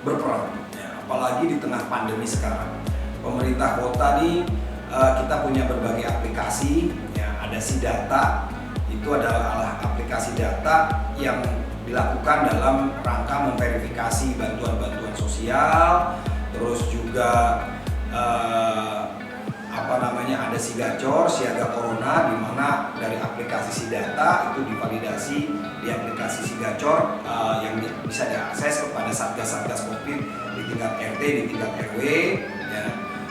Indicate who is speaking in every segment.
Speaker 1: berperan, ya, apalagi di tengah pandemi sekarang. Pemerintah kota nih kita punya berbagai aplikasi, ya, ada SIData, itu adalah aplikasi data yang dilakukan dalam rangka memverifikasi bantuan-bantuan sosial, terus juga ada Sigacor, Siaga Corona, di mana dari aplikasi SIData itu divalidasi di aplikasi Sigacor yang bisa diakses kepada satgas-satgas COVID di tingkat RT, di tingkat RW, ya.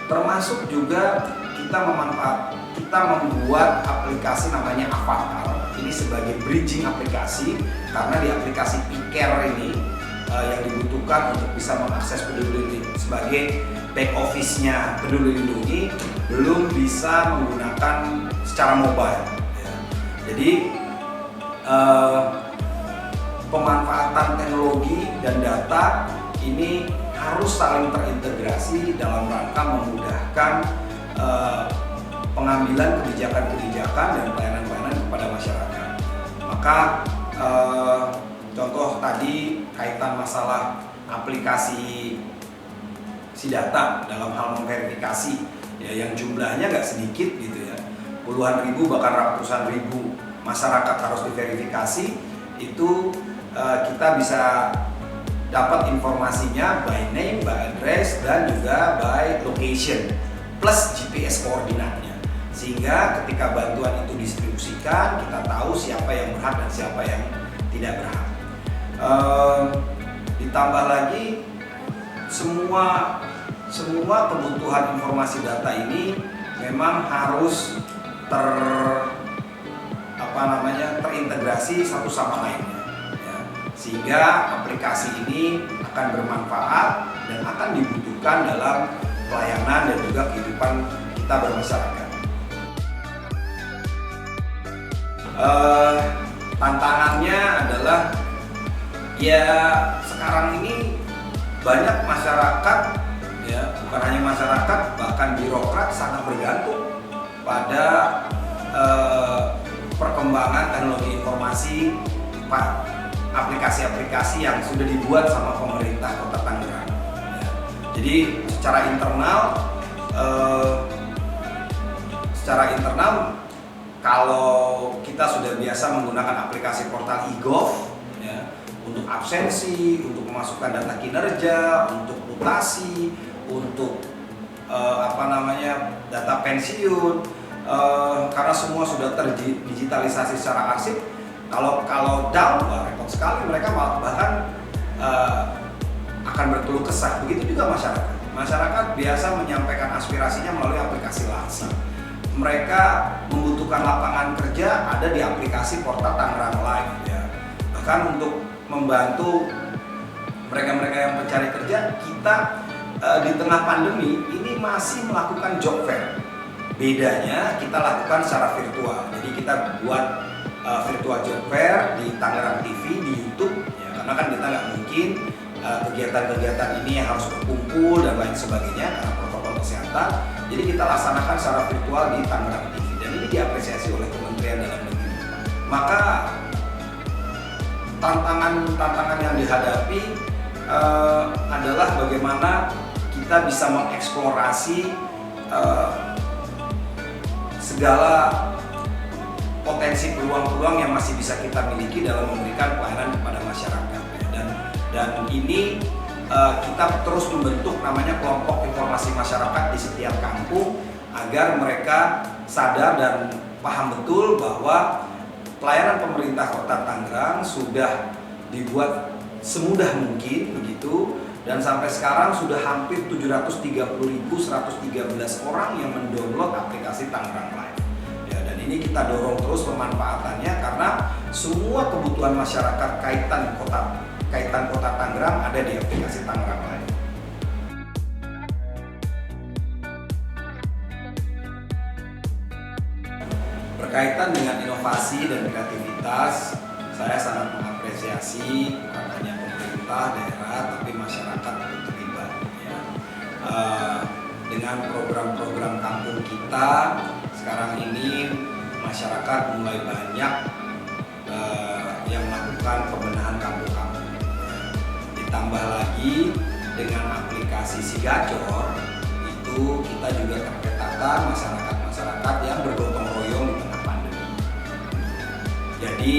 Speaker 1: Termasuk juga kita membuat aplikasi namanya Avatar. Ini sebagai bridging aplikasi, karena di aplikasi Piker ini yang dibutuhkan untuk bisa mengakses Peduli Lindungi sebagai back office-nya Peduli Lindungi belum bisa menggunakan secara mobile, ya. Jadi pemanfaatan teknologi dan data ini harus saling terintegrasi dalam rangka memudahkan pengambilan kebijakan-kebijakan dan pelayanan-pelayanan kepada masyarakat. Maka contoh tadi kaitan masalah aplikasi SIData dalam hal memverifikasi, ya, yang jumlahnya nggak sedikit gitu ya, puluhan ribu bahkan ratusan ribu masyarakat harus diverifikasi. Itu kita bisa dapat informasinya by name, by address, dan juga by location plus GPS koordinatnya, sehingga ketika bantuan itu didistribusikan kita tahu siapa yang berhak dan siapa yang tidak berhak. Ditambah lagi semua kebutuhan informasi data ini memang harus terintegrasi satu sama lainnya, ya, sehingga aplikasi ini akan bermanfaat dan akan dibutuhkan dalam pelayanan dan juga kehidupan kita bermasyarakat. Tantangannya adalah, ya, sekarang ini banyak masyarakat, ya, bukan hanya masyarakat, bahkan birokrat sangat bergantung pada perkembangan teknologi informasi, aplikasi-aplikasi yang sudah dibuat sama pemerintah Kota Tangerang, ya. Jadi secara internal kalau kita sudah biasa menggunakan aplikasi portal e-gov, ya, untuk absensi, untuk memasukkan data kinerja, untuk mutasi, untuk data pensiun, karena semua sudah terdigitalisasi secara arsip. Kalau down, repot sekali, mereka bahkan akan berkeluh kesah. Begitu juga masyarakat biasa menyampaikan aspirasinya melalui aplikasi Laksa. Mereka membutuhkan lapangan kerja, ada di aplikasi portal Tangerang Live, ya. Bahkan untuk membantu mereka yang mencari kerja, kita di tengah pandemi ini masih melakukan job fair. Bedanya kita lakukan secara virtual. Jadi kita buat virtual job fair di Tangerang TV, di YouTube, ya, karena kan kita nggak mungkin kegiatan-kegiatan ini yang harus berkumpul dan lain sebagainya karena protokol kesehatan. Jadi kita laksanakan secara virtual di Tangerang TV, dan ini diapresiasi oleh Kementerian Dalam Negeri. Maka tantangan yang dihadapi adalah bagaimana kita bisa mengeksplorasi segala potensi peluang-peluang yang masih bisa kita miliki dalam memberikan pelayanan kepada masyarakat. Dan ini kita terus membentuk namanya kelompok informasi masyarakat di setiap kampung agar mereka sadar dan paham betul bahwa pelayanan pemerintah Kota Tangerang sudah dibuat semudah mungkin begitu, dan sampai sekarang sudah hampir 730.113 orang yang mendownload aplikasi Tangerang Live. Ya, dan ini kita dorong terus pemanfaatannya karena semua kebutuhan masyarakat kaitan Kota Tangerang ada di aplikasi Tangerang Live. Berkaitan dengan inovasi dan kreativitas, saya sangat mengapresiasi bukan hanya pemerintah daerah tapi masyarakat yang terlibat, ya. Dengan program-program kampung kita sekarang ini masyarakat mulai banyak yang melakukan pembenahan kampung-kampung. Ditambah lagi dengan aplikasi Sigacor itu kita juga terpetakan masyarakat yang bergotong royong di tengah pandemi. Jadi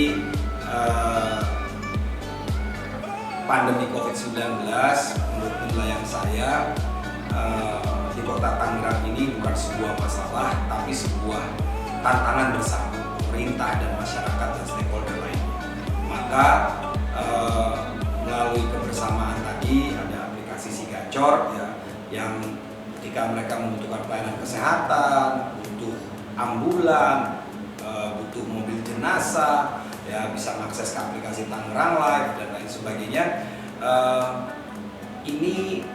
Speaker 1: pandemi COVID-19 menurut penilaian saya di kota Tangerang ini bukan sebuah masalah, tapi sebuah tantangan bersama pemerintah dan masyarakat dan stakeholder lainnya. Maka melalui kebersamaan tadi ada aplikasi Sigacor ya, yang ketika mereka membutuhkan pelayanan kesehatan, butuh ambulan, butuh mobil jenazah, ya bisa mengakses ke aplikasi Tangerang Live dan lain sebagainya. Ini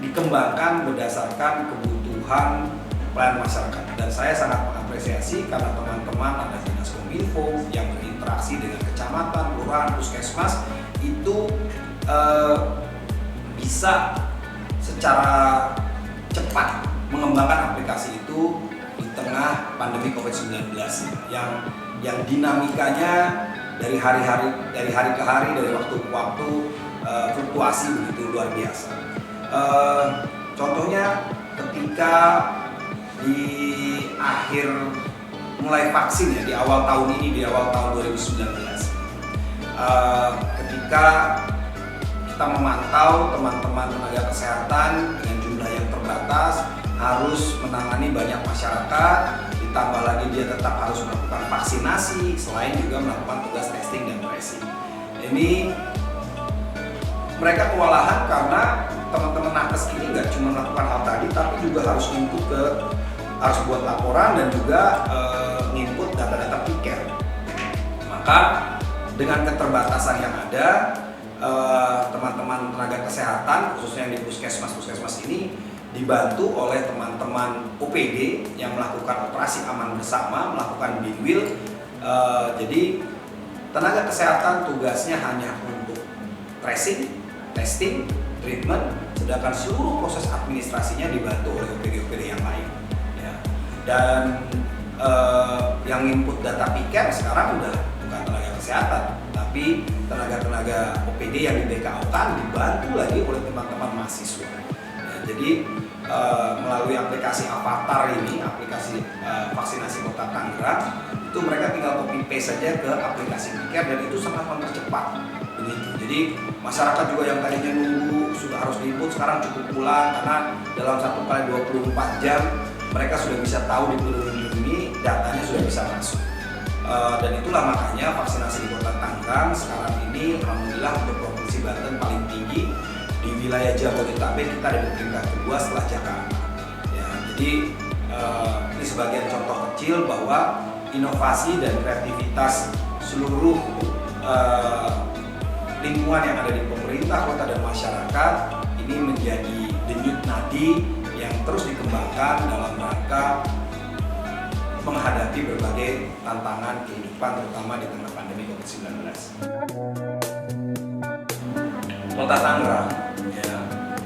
Speaker 1: dikembangkan berdasarkan kebutuhan pelayanan masyarakat, dan saya sangat mengapresiasi karena teman-teman ada Dinas Kominfo yang berinteraksi dengan kecamatan, kelurahan, puskesmas itu bisa secara cepat mengembangkan aplikasi itu di tengah pandemi COVID-19 yang dinamikanya dari hari ke hari, dari waktu ke waktu fluktuasi begitu luar biasa. Contohnya ketika di akhir mulai vaksin ya, di awal tahun ini, di awal tahun 2019, ketika kita memantau teman-teman tenaga kesehatan dengan jumlah yang terbatas harus menangani banyak masyarakat, ditambah lagi dia tetap harus melakukan vaksinasi selain juga melakukan tugas testing dan tracing. Ini mereka kewalahan karena teman-teman nakes ini nggak cuma melakukan hal tadi, tapi juga harus harus buat laporan dan juga input data-data piker. Maka dengan keterbatasan yang ada, teman-teman tenaga kesehatan khususnya di puskesmas ini dibantu oleh teman-teman OPD yang melakukan operasi aman bersama, melakukan binwil. Jadi tenaga kesehatan tugasnya hanya untuk tracing, testing, treatment, sedangkan seluruh proses administrasinya dibantu oleh OPD-OPD yang lain. Ya. Dan yang input data piker sekarang udah bukan tenaga kesehatan, tapi tenaga-tenaga OPD yang di BKO-kan dibantu lagi oleh teman-teman mahasiswa. Ya, jadi melalui aplikasi Avatar ini, aplikasi vaksinasi Kota Tangerang, itu mereka tinggal copy paste saja ke aplikasi piker dan itu sangat mempercepat. Begitu. Jadi masyarakat juga yang tadinya nunggu sudah harus diinput sekarang cukup pulang karena dalam 1 kali 24 jam mereka sudah bisa tahu di Peduli Lindungi, datanya sudah bisa masuk. Dan itulah makanya vaksinasi di Kota Tangerang sekarang ini alhamdulillah untuk Provinsi Banten paling tinggi. Di wilayah Jabodetabek kita ada di peringkat kedua setelah Jakarta. Ya, jadi ini sebagian contoh kecil bahwa inovasi dan kreativitas seluruh lingkungan yang ada di pemerintah, kota dan masyarakat ini menjadi denyut nadi yang terus dikembangkan dalam rangka menghadapi berbagai tantangan kehidupan terutama di tengah pandemi COVID-19. Kota Tangerang